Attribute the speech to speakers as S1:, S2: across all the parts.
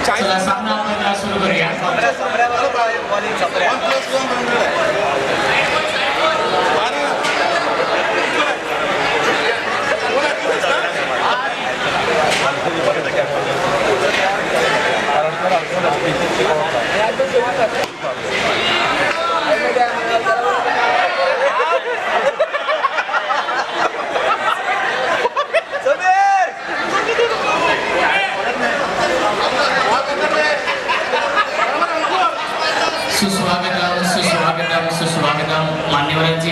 S1: चला सामना आपण सुरू करूया. सुस्वागतम मान्यवरांचे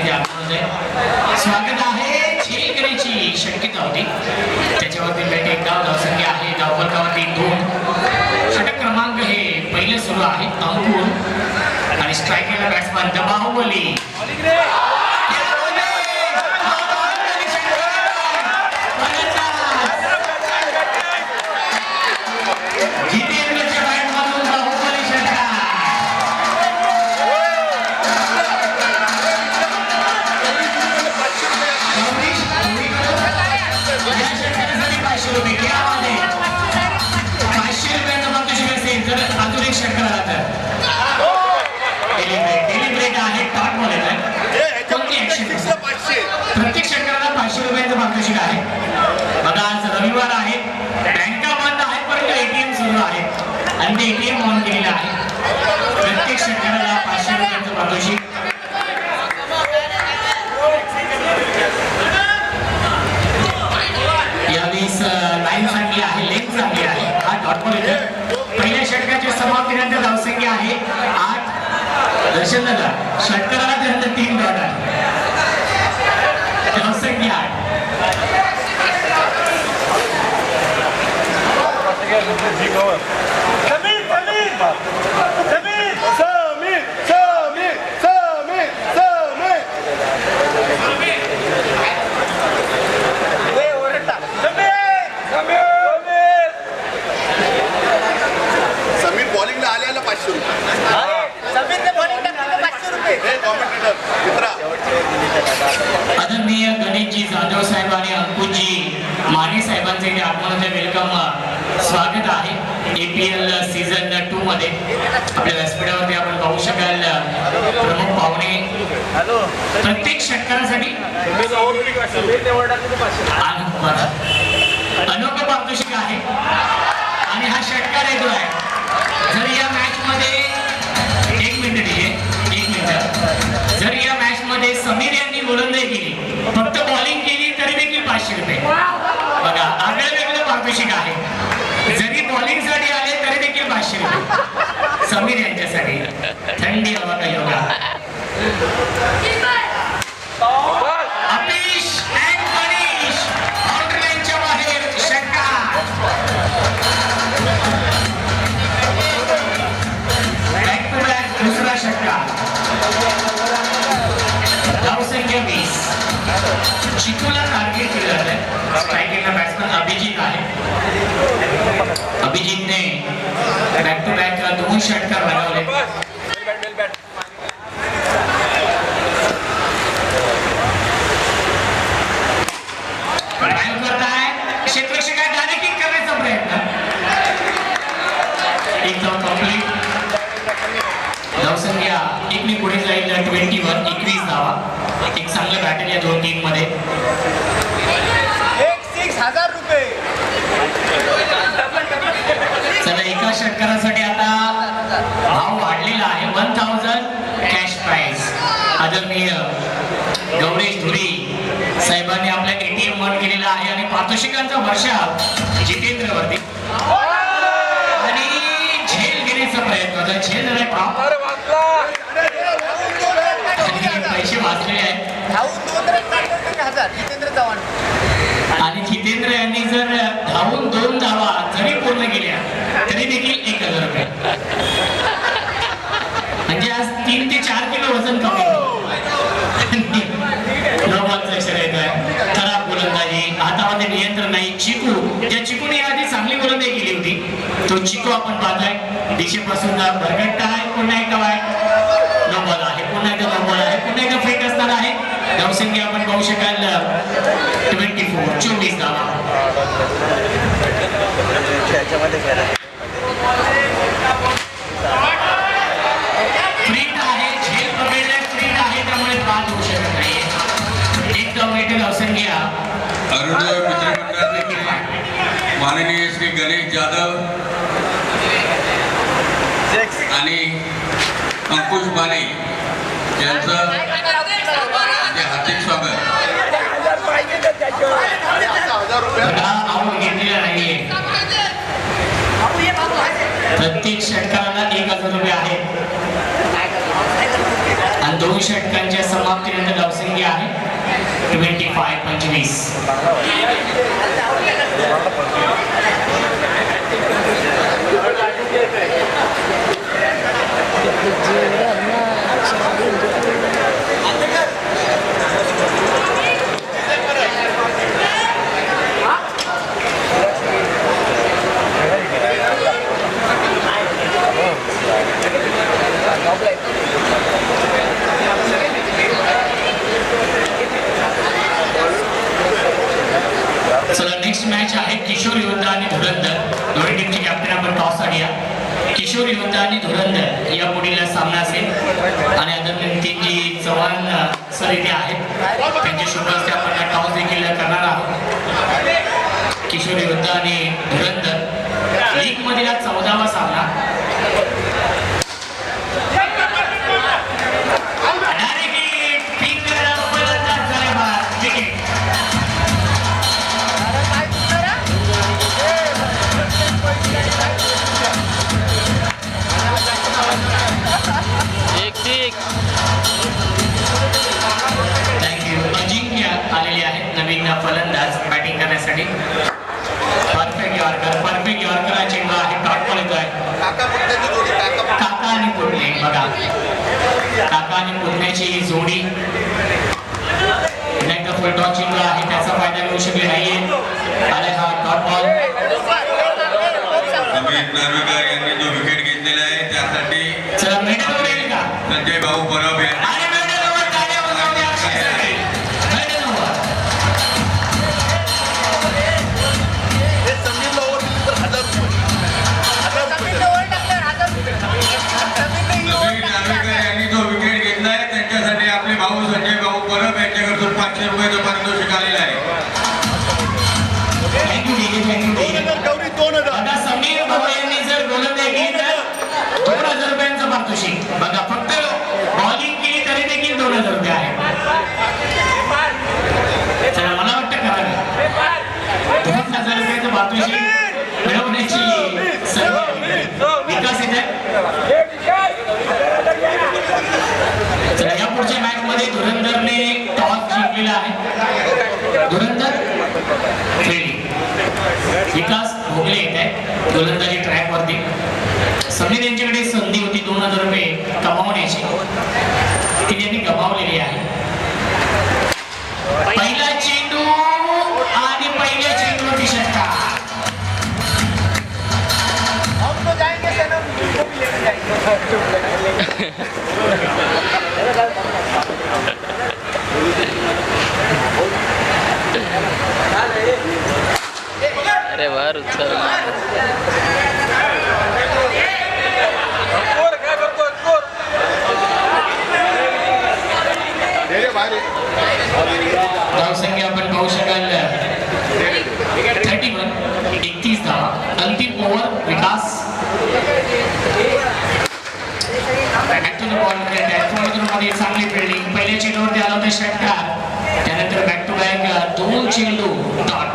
S1: स्वागत आहे. खेळकरीची शक्यता होती त्याच्यावरती बेट एक धावसंख्या आहे. धावफलकावरती 2. षटक क्रमांक हे पहिले सुरू आहे. अंकुर आणि स्ट्रायकरला बॅट्समन दबाहुवली. प्रत्येक षटकाला 500 रुपयांचं पारितोषिक आहे. बघा आज रविवार आहे, बँका बंद आहेत, परंतु एटीएम सुरू आहे आणि ते एटीएम ऑन केलेलं आहे. प्रत्येक षटकाला 500 रुपयांचं पारितोषिक. यावेळेस लाईन चांगली आहे, लेग चांगली आहे. हा डॉट बॉल येतो. पहिल्या षटकाच्या समाप्तीनंतर धावसंख्या आहे 8. दर्शन दादा षटकाला त्यानंतर 3 डॉट आहे. धावसंख्या 8.
S2: समीर बॉलिंगला आल्याला 500 रुपये. समीरने बॉलिंग टाकलं 500 रुपये.
S1: आदरणीय गणेशजी जाधव साहेब आणि अंकुजी माने साहेबांचे इथे आगमनाचे वेलकम स्वागत आहे. APL सीझन 2 मध्ये आपल्या व्यासपीठावरती आपण पाहू शकाल प्रमुख पाहुणे प्रत्येक षटकारासाठी अनोखं पारितोषिक आहे आणि हा षटकार येतो आहे. जर या मॅच मध्ये 1 मिनिट जर या मॅच मध्ये समीर यांनी गोलंदाजी केली, फक्त बॉलिंग केली तरी देखील 500 रुपये. बघा आगळं वेगळं पारितोषिक आहे. जरी बॉलिंग साठी आले तरी देखील 500 रुपये समीर यांच्यासाठी. थंडी हवा का yoga. Uppish and Manish boundary लाईनच्या बाहेर षटकार. बॅक टू बॅक दुसरा षटकार. धावसंख्या 20. चिकूला टार्गेट केलं जातं. स्ट्रायकिंगला बॅट्समन अभिजित आहे. अभिजितने बॅक टू बॅक 2 षटकार बनवले. क्षेत्ररक्षक डायरेक्ट करण्याचा प्रयत्न. एक धाव कंप्लीट. धावसंख्या 1 ने पुढे जाईल 21. 21 धावा. एक चांगलं बॅटर या 2 टीम मध्ये.
S2: 1,000 रुपये.
S1: चला एका षटकारासाठी आता भाव वाढलेला आहे. 1000 कॅश प्राइज. आदरणीय गौरेश धुरी साहेबांनी आपल्या ATM ऑन केलेला आहे आणि पारितोषिकांचा वर्षा जितेंद्रवरती आणि झेल घेण्याचा प्रयत्न. झेल नाही पैसे वाचलेले आहेत आणि जितेंद्र यांनी जर धावून 2 धावा जरी पूर्ण केल्या तरी देखील 1000 रुपये. म्हणजे आज 3 ते 4 किलो वजन कमी. खराब गोलंदाजी, हातामध्ये नियंत्रण नाही. चिकू या चिकूने आधी चांगली गोलंदाजी केली होती. तो चिकू आपण पाहतोय दिशेपासून भरगट्टा आहे. पुन्हा एकदा नो बॉल आहे. पुन्हा एकदा नो बॉल आहे. पुन्हा एकदा फेक असणार आहे. धावसंख्या आपण पाहू शकाल 24 धावा.
S3: अभिषेक जाधव आणि अंकुश माने यांचं हार्दिक स्वागत.
S2: 1000
S1: बघा, आऊट घेतलेला नाहीये. प्रत्येक षटकाला 1000 रुपये आहेत आणि 2 षटकांच्या समाप्तीनंतर धावसंख्या आहे 25. चला, नेक्स्ट मॅच आहे किशोर योद्धा आणि धुरंधर. दोन्ही टीमचे कॅप्टन आपण टॉस आडूया. किशोर योद्धा आणि धुरंधर या पुढील सामना असेल आणि आदरणीय जी चव्हाण सर इथे आहेत त्यांच्या शुभ हस्ते आपण टॉस देखील करणार आहोत. किशोर योद्धा आणि धुरंधर लीग मधील 14वा सामना. अजिंक्य आलेले आहेत नवीन फलंदाज बॅटिंग करण्यासाठी. परफेक्ट यॉर्कर चेंडू आहे. डॉट बॉल येतोय. काका आणि पुतणे. बघा, काका आणि पुतण्याची जोडी. एकदा फुलटॉस चेंडू आहे, त्याचा फायदा घेऊ शकले नाहीये. आले हा डॉट बॉल.
S3: अमित नार्वेकर यांनी जो विकेट घेतलेला आहे त्यासाठी
S1: चला, मेडल मिळेल का?
S3: संजय भाऊ परब यांनी भाऊ संजय भाऊ परब यांच्याकडून 500 रुपयाचं पारितोषिक आलेलं आहे.
S1: आता समीर भाऊ यांनी जर गोलंदाजी तर 2000 रुपयांचं पारितोषिक. बघा, फक्त बॉलिंग केली तरी देखील 2000 रुपये आहे. चला, मला वाटतं करावे 2000 रुपयाचं पारितोषिक मिळवण्याची संधी विकास येते. चला, या पुढच्या मॅच मध्ये धुरंधरने टॉस जिंकलेला आहे. धुरंधर खेळली. विकास भोगले येत आहे गोलंदाजी ट्रॅक वरती. समीर यांच्याकडे संधी होती 2000 रुपये कमावण्याची, ती त्यांनी गमावलेली आहे. पहिला चेंडू आणि पहिल्या चेंडूवरती षटकार.
S4: अरे वाह उत्सव.
S1: धावसंख्या आपण पाहू शकाल 31 धावा. अंतिम ओव्हर विकास. मध्ये चांगली फिल्डिंग. पहिल्या चेंडूवरती आला होता षटकार, त्यानंतर बॅक टू बॅक 2 चेंडू डॉट.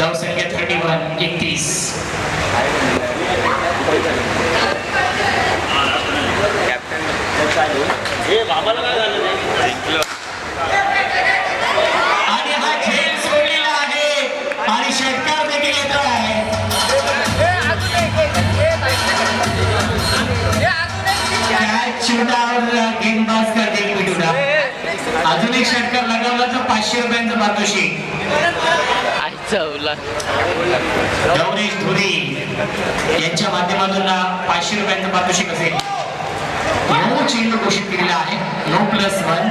S1: धावसंख्या 31. आणि हा खेळ सोडलेला आहे आणि षटकार देखील येत आहे. गेंदबाज करते पिटूला. अजून एक षटकार लगावला तर 500 रुपयांचं पारितोषिक. गौरेश धुरी यांच्या माध्यमातून 500 रुपयांचं पारितोषिक असेल. 9 चेंडू घोषित केलेला आहे. 9+1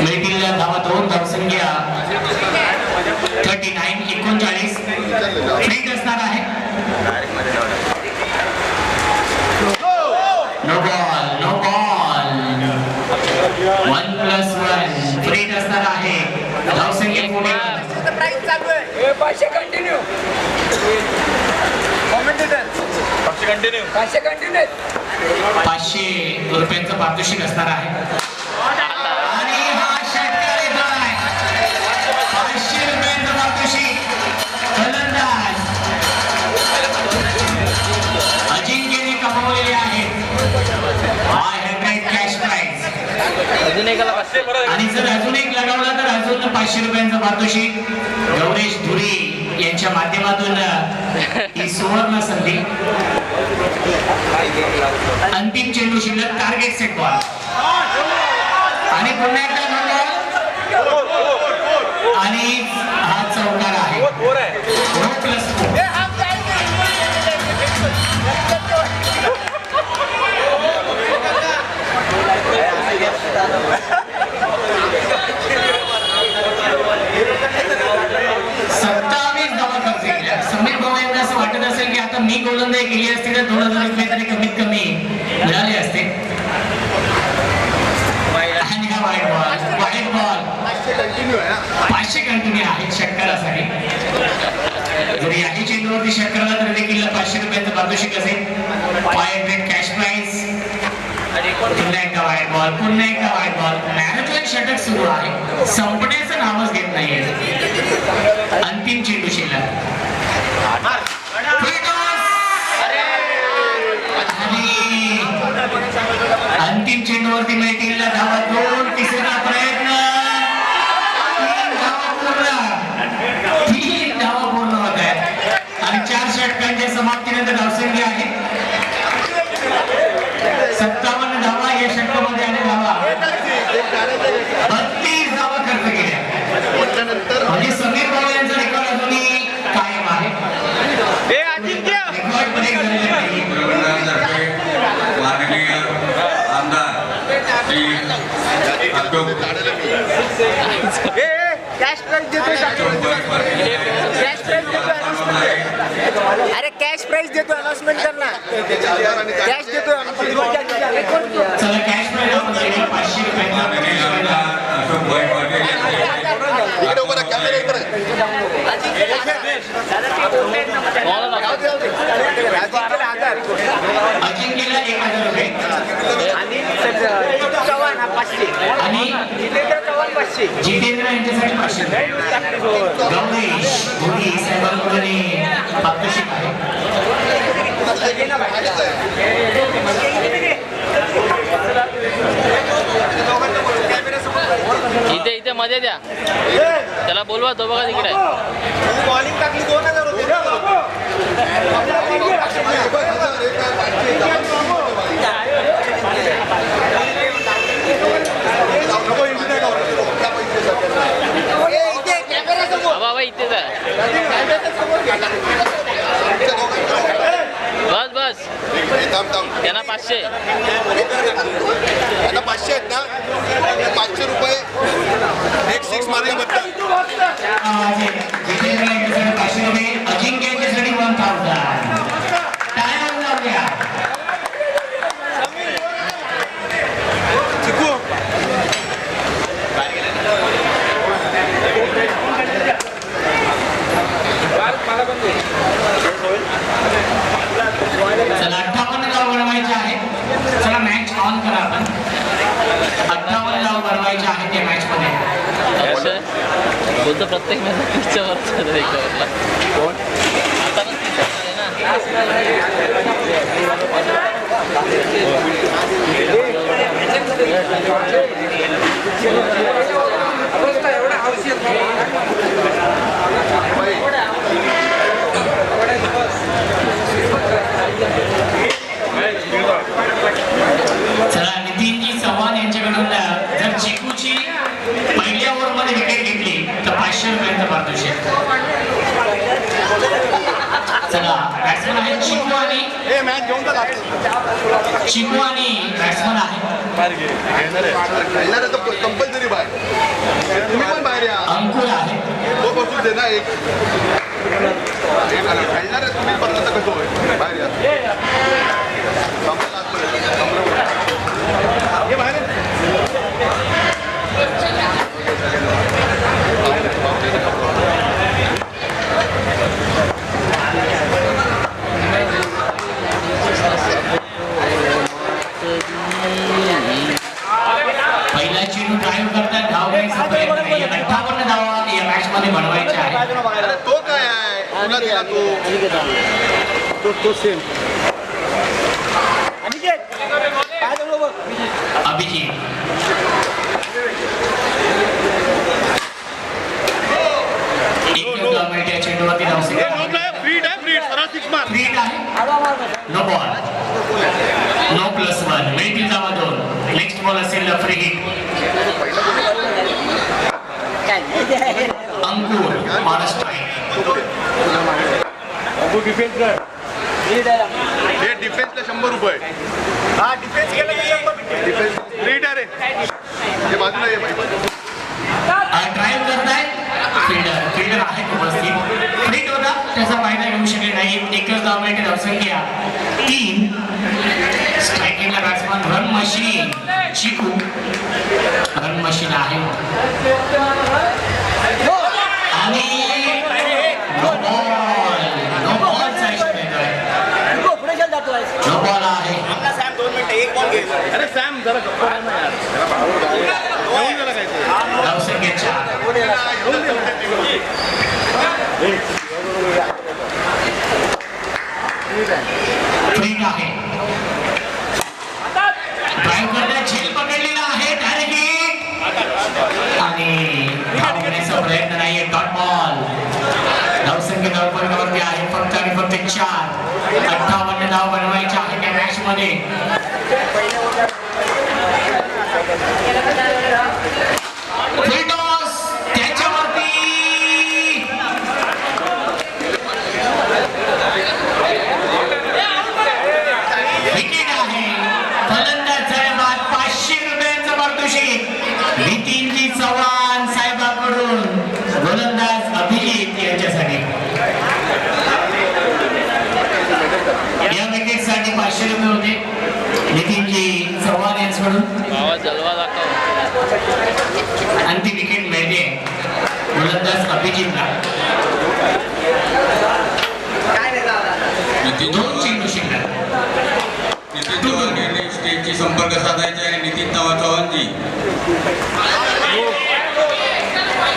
S1: मिळतील धावा 2. धावसंख्या 39. फ्रीट असणार आहे. नो बॉल 1+1 फ्रीट असणार आहे. धावसंख्या पुढे रुपयांचं पारितोषिक असणार आहे आणि हा षटकार येतो आहे 500 रुपयांचं पारितोषिक फलंदाज अजिंक्यने कमावलेले आहेत 500 कॅश प्राइज
S4: अजून एकाला 500
S1: आणि जर अजून एक लगावला तर अजून 500 रुपयांचं पारितोषिक गौरेश धुरी यांच्या माध्यमातून ही सुवर्ण संधी. अंतिम चेंडू शिल्लक टार्गेट सेट बॉल आणि पुन्हा एकदा आणि हा चौकार आहे प्लस समीर भाऊ यांना असं वाटत असेल की आता मी गोलंदाजी केली असती तर 2000 रुपये तरी कमीत कमी मिळाले असते. आणि हा वाईट बॉल 500 कंटिन्यू आहे षटकारासाठी. जर याही चेंडूवरती षटकाराला तर देखील 500 रुपयांचं पारितोषिक असेल. 500 कॅश प्राइज. पुन्हा एकदा वाईट बॉल मॅरेथॉन षटक सुरू आहे संपण्याचं नावच घेत नाहीये. अंतिम चेंडू शिल्लक अंतिम चेंडूवरती मिळतील धावा 2. तिसरा प्रयत्न 3 धावा पूर्ण होत आहेत आणि 4 षटकांच्या समाप्तीनंतर धावसंख्या आहे 57 धावा. या षटकामध्ये आले धावा 32 धावा खर्च केल्या म्हणजे समीर भाऊ यांचा रेकॉर्ड अजूनही कायम आहे. रेकॉर्ड ब्रेक झालेला नाही.
S3: माननीय आमदार श्री अशोक
S5: कॅश प्राइस देतोय अरे कॅश प्राइस देतोय अनाउन्समेंट कर ना कॅश देतोय
S1: चला कॅश प्राइस आपण देणार 500
S3: माननीय आमदार अशोक पाटील
S2: इकडे उभा राहा, कॅमेरा इकडे.
S1: अजिंक्यला 1000 रुपये
S5: आणि चव्हाण 500
S1: आणि
S5: जितेंद्र चव्हाण 500
S1: जितेंद्र यांच्यासाठी 500 गौरेश धोनी साहेबांकडे पारितोषिक आहे.
S4: इथे मध्ये द्या त्याला बोलवा तो बघा तिकडे
S5: बॉलिंग टाकली 2000 होते
S4: बाबा इथेच आहे बस त्यांना 500
S2: आहेत ना 500 रुपये एक 6 मारल्याबद्दल.
S1: जितेंद्र यांच्यासाठी 500 रुपये अजिंक्य यांच्यासाठी 1000. टाळ्या वाजवूया. चला 58 धावा बनवायचे आहेत. चला मॅच ऑन करा आपण. 58 धावा बनवायचे आहेत या मॅच मध्ये.
S4: असं बोलतो प्रत्येक मॅच वरचा कोण आता पण
S1: चला नितीनजी चव्हाण यांच्याकडून जर चिकूची पहिल्या ओव्हरमध्ये विकेट घेतली तर 500 रुपयांचं पारितोषिक. चला बॅट्समन आहे चिकू आणि
S2: मॅच घेऊन जा.
S1: चिकू आणि बॅट्समन आहे
S2: खेळणार तर कंपल्सरी बाहेर. तुम्ही पण बाहेर या.
S1: अंकुर आहे.
S2: तो बसून दे ना एक खेळणार तुम्ही पण कसं होईल बाहेर या. तुला दिला तो तो सेम
S1: अभिजित या चेंडूवरती फ्रीड आहे नो बॉल नो +1 मिळतील जावा 2 नेक्स्ट बॉल असेल फ्री हिट अंकुर महाराष्ट्र
S2: हे डिफेन्सला 100 रुपये
S5: हा डिफेन्स केलं तर 100
S2: डिफेन्स फ्रीड आहे हे बाजूला ये बाई
S1: ड्राईव्ह करताय फिल्डर आहे उपस्थित फ्रीट होता त्याचा फायदा घेऊ शकले नाही एकच धाव मिळते धावसंख्या 3 स्ट्रायकिंगला बॅट्समन रन मशीन चिकू रन मशीन आहे आणि नो बॉलचा इशारा येतोय
S5: पुढे चल जातो आहे
S1: नो बॉल आहे
S5: सॅम 2 मिनिटं एक बॉल घे
S2: अरे सॅम जरा गप्पा मार ना यार जरा काय
S1: धावसंख्या 4 फ्रीट आहे ड्राईव्ह करण्यात झेल पकडलेला आहे डायरेक्ट हिट आणि धाव घेण्याचा प्रयत्न नाहीये डॉट बॉल धावसंख्या धावपणावरती आहे फक्त आणि फक्त 4 58 धाव बनवायच्या आहेत या मॅच मध्ये फिल्डॉस त्याच्यावरती विकेट आहे फलंदाज साहेबात 500 रुपयांचं पारितोषिक नितीनजी चव्हाण साहेबांकडून गोलंदाज अभिजित यांच्यासाठी या विकेटसाठी 500 रुपये होते नितीनजी चव्हाण यांच्याकडून
S4: आवाज जलवा दाखव
S1: आणि ती विकेट मिळते गोलंदाज अभिजितला
S3: नितीन
S1: 2 चेंडू शिकला
S3: चव्हाण यांनी स्टेजशी संपर्क साधायचा आहे नितीन चव्हाणजी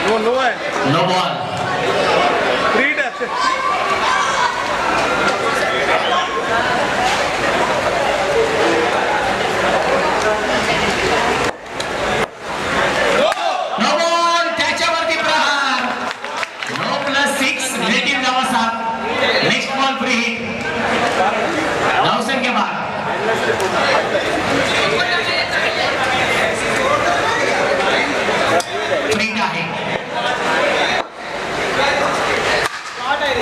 S2: नो नो आहे
S1: नो बॉल
S2: फ्रीड आहे
S1: नो बॉल त्याच्यावरती प्रहार नो +6 रिलेटिव्ह धावा 7 नेक्स्ट बॉल फ्री हिट धावसंख्या 12 फ्रीट आहे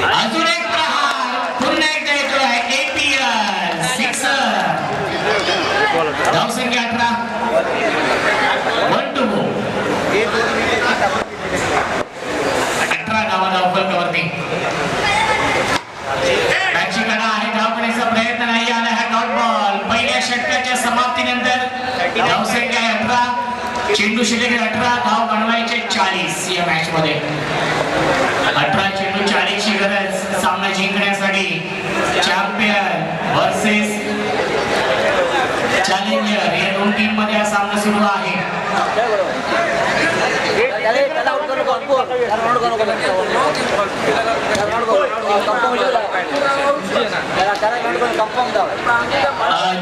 S1: अजून एक प्रहार पुन्हा एकदा येतोय APL सिक्सर धावसंख्या 18 1 to go 18 धावा धावफलकावरती मॅचची कडा आहे धाव घेण्याचा प्रयत्न नाही आला हा डॉट बॉल पहिल्या षटकाच्या समाप्तीनंतर धावसंख्या 18 चेंडू शिल्लक 18 धाव बनवायचे 40 या मॅच मध्ये 18 चेंडू 40 ची गरज सामना जिंकण्यासाठी चॅम्पियन वर्सेस चॅलेंजर या 2 टीम मध्ये हा सामना सुरू आहे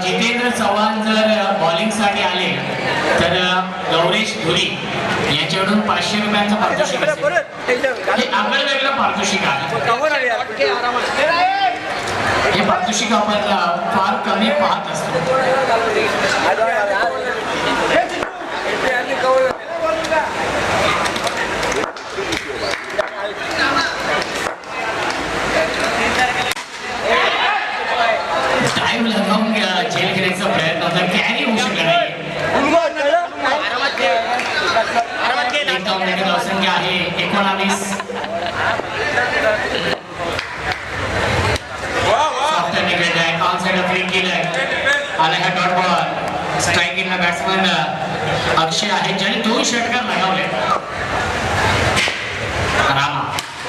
S1: जितेंद्र चव्हाण जर बॉलिंग साठी आले तर गौरेश धुरी याच्याकडून 500 रुपयांचं पारितोषिक असेल हे आगळं वेगळं पारितोषिक आहे हे पारितोषिक आपण फार कमी पाहत असतो ड्राईव्ह लगावून झेल घेण्याचा प्रयत्न होता कॅरी होऊ शकला नाही धावसंख्या आहे 19 डॉट बॉल स्ट्रायकिंगला बॅट्समन अक्षय आहे ज्याने 2 षटकार लगावले रामा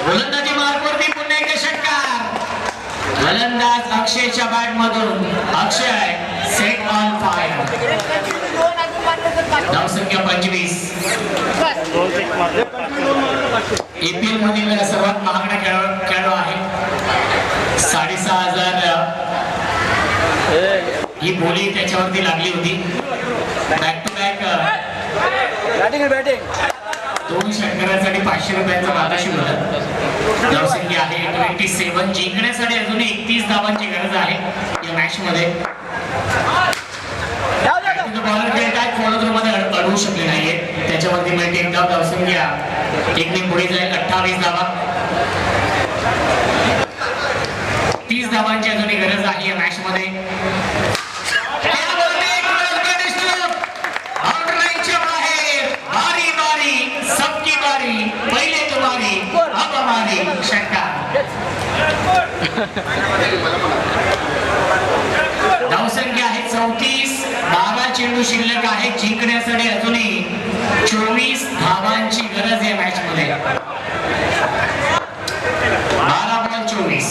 S1: गोलंदाजी मार्गवरती पुन्हा एक षटकार गोलंदाज अक्षयच्या बॅट मधून अक्षय सेट ऑन फायर धावसंख्या 25 APL मधील सर्वात महागडा खेळाडू आहे 6,500 ही बोली त्याच्यावरती लागली होती. बॅक टू बॅक दोन षटकारांसाठी 500 रुपयांचा पारितोषिक होतं. धावसंख्या आहे 27. जिंकण्यासाठी अजूनही 31 धावांची गरज आहे या मॅच मध्ये. बॉलर काय फॉलो थ्रू मध्ये अडवू शकले नाहीये. त्याच्यावरती मिळते एक धाव. धावसंख्या एकने पुढे जाईल 28 धावा. 30 धावांची अजूनही गरज आहे या मॅच मध्ये. सबकी बारी, पहिले तुम्हारी, अब हमारी. षटकार. धावसंख्या आहे 34. 12 चेंडू शिल्लक आहे. जिंकण्यासाठी अजूनही 24 धावांची गरज आहे मॅच मध्ये. 12 बॉल 24.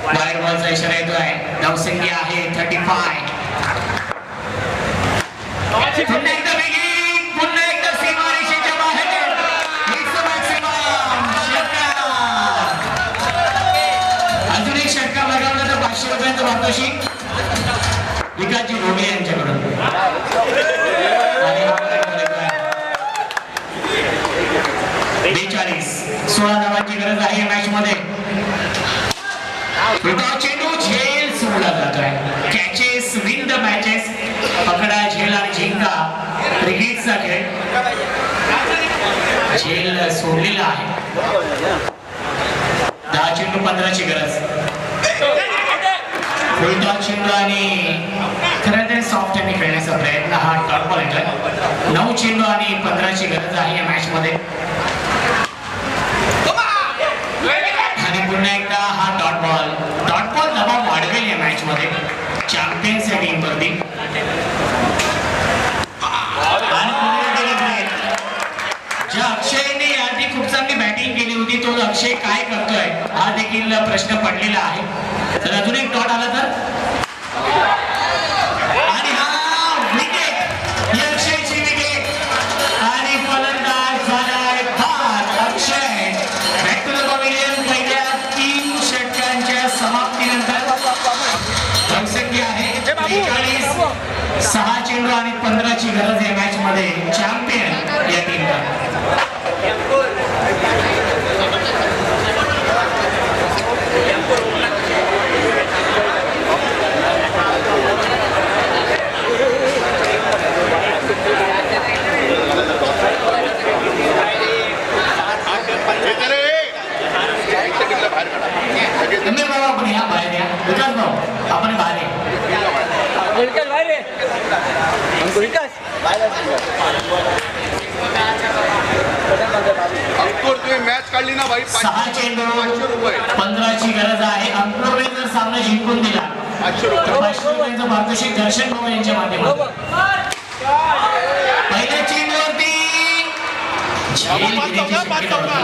S1: वाईड बॉलचा इशारा येतो आहे. धावसंख्या आहे 35. पुन्हा एकदा वेगळी, पुन्हा एकदा सीमारेषेच्या बाहेर. अजून एक षटकार लगावला तर 500 रुपयांचं पारितोषिक विकासजी ढोबळे यांच्याकडून. 42. 16 धावांची गरज आहे मॅच मध्ये. चेंडू झेल सोडला जातोय. Catches win the matches. पकडा, झेल आणि जिंका क्रिकेटचा खेळ. झेल सोडलेला आहे. 10 चेंडू 15 ची गरज. फुलटॉस चेंडू आणि खरं तर सॉफ्ट आणि खेळण्याचा प्रयत्न हा डॉट बॉल येतोय. 9 चेंडू आणि 15 ची गरज आहे या मॅच मध्ये. आणि पुन्हा एकदा हा डॉट बॉल दबाव वाढवेल या मॅच मध्ये चॅम्पियन्स या टीम वरती. ज्या अक्षयने आधी खूप चांगली बॅटिंग केली होती तो अक्षय काय करतोय हा देखील प्रश्न पडलेला आहे. तर अजून एक डॉट आला तर आणि हा विकेट. ही अक्षयची विकेट आणि फलंदाज झालाय बाद. अक्षय बॅक टू द पॅव्हिलियन. पहिल्या 3 षटकांच्या समाप्तीनंतर धावसंख्या आहे 43. 6 चेंडू आणि 15 ची गरज या मॅच मध्ये चॅम्पियन या टीमला. तुम्ही बाबा आपण ह्या बाहेर या. विकास भाऊ आपण बाहेर
S2: अंकुर तुम्ही मॅच काढली ना भाई.
S1: 6 चेंडू 15 ची गरज आहे. अंकुरने जर सामना जिंकून दिला
S2: 500 रुपये.
S1: तर 500 रुपयांचं पारितोषिक दर्शन भाऊ यांच्या माध्यमातून. पहिल्या चेंडूवरती झेल घेण्याची शक्यता होती.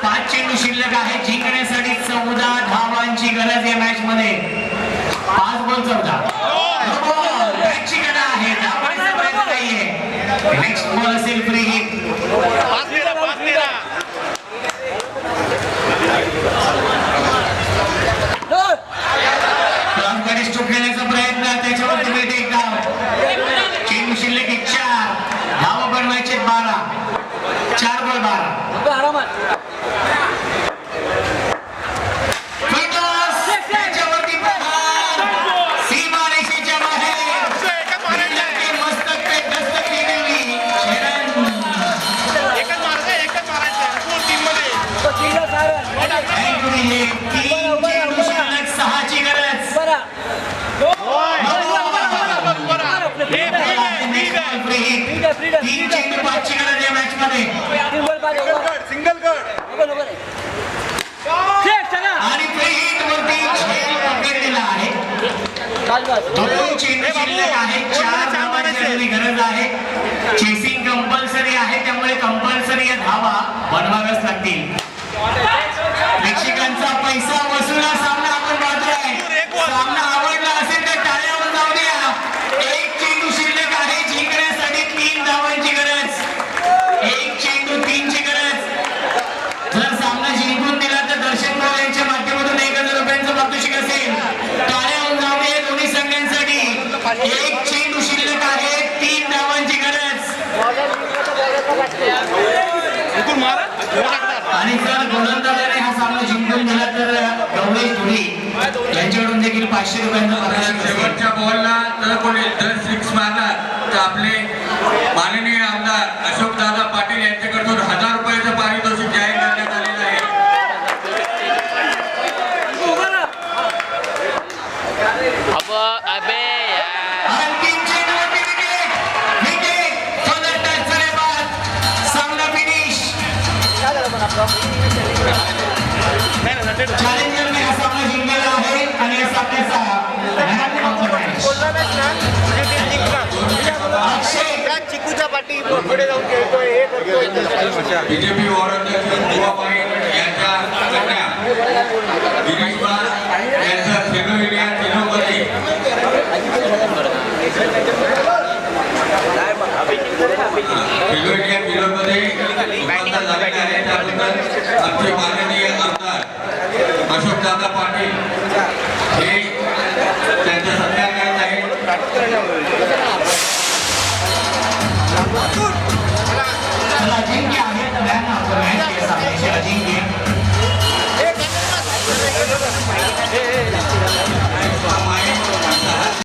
S1: 5 चेंडू शिल्लक आहे. जिंकण्यासाठी 14 धावांची गरज या मॅच मध्ये. 5 बॉल 14. मॅचची गणा आहे. धावांचा प्रयत्न नाहीये. नेक्स्ट बॉल असेल फ्री हिट. खेळण्याचा प्रयत्न त्याच्यावर तुम्ही एक धाव. चेंडू शिल्लक 4. धावा बनवायचे 12. 4 बॉल 12. त्याच्यावरती प्रहार. सीमारेषेच्या बाहेर. मस्तक पे दस्तक दिली. चेंडू शिल्लक 6 ची गरज. 3 चेंडू 5 ची गरज या मॅच मध्ये.
S2: सिंगल गड.
S1: आणि फ्री हिट वरती झेल पकडलेला आहे. 2 चेंडू शिल्लक आहे. 4 धावांची गरज आहे. चेसिंग कंपल्सरी आहे त्यामुळे कंपल्सरी या धावा बनवाव्याच लागतील. प्रेक्षकांचा पैसा वसुला सामना आपण पाहतोय. सामना आवडला असेल तर टाळ्यावर जाऊ द्या. 1 चेंडू शिल्लक आहे. जिंकण्यासाठी 3 धावांची गरज. 1 चेंडू 3 ची गरज. आणि जर गोलंदाजाने हा सामना जिंकून दिला तर गौरेश धुरी यांच्याकडून देखील 500 रुपयांचा पारितोषिक असेल.
S3: शेवटच्या बॉलला जर कोणी जर सिक्स मारला तर आपले माननीय आमदार अशोकदादा पाटील यांच्याकडून 1000 रुपयाचं पारितोषिक जाहीर करण्यात आलेलं आहे.
S4: अबे यार.
S1: अंतिम चेंडूवरती विकेट फॉर टचने बाद. सामना फिनिश. चॅलेंजरने हा सामना जिंकलेला आहे आणि या सामन्याचा मॅन ऑफ द मॅच
S5: बोलला नाहीस ना तुझी टीम जिंकणार.
S1: अक्षय
S5: त्या चिकूच्या पाठी पुढे जाऊन खेळतोय हे करतोय.
S3: बीजेपी वार्डाध्यक्ष बुवाबाई यांच्या कन्या गिरीशबा यांचा खेलो इंडिया खेलोमध्ये खेलो इंडिया खेलोमध्ये स्पर्धा झालेली आहे. त्याबद्दल आमचे माननीय आमदार अशोकदादा पाटील हे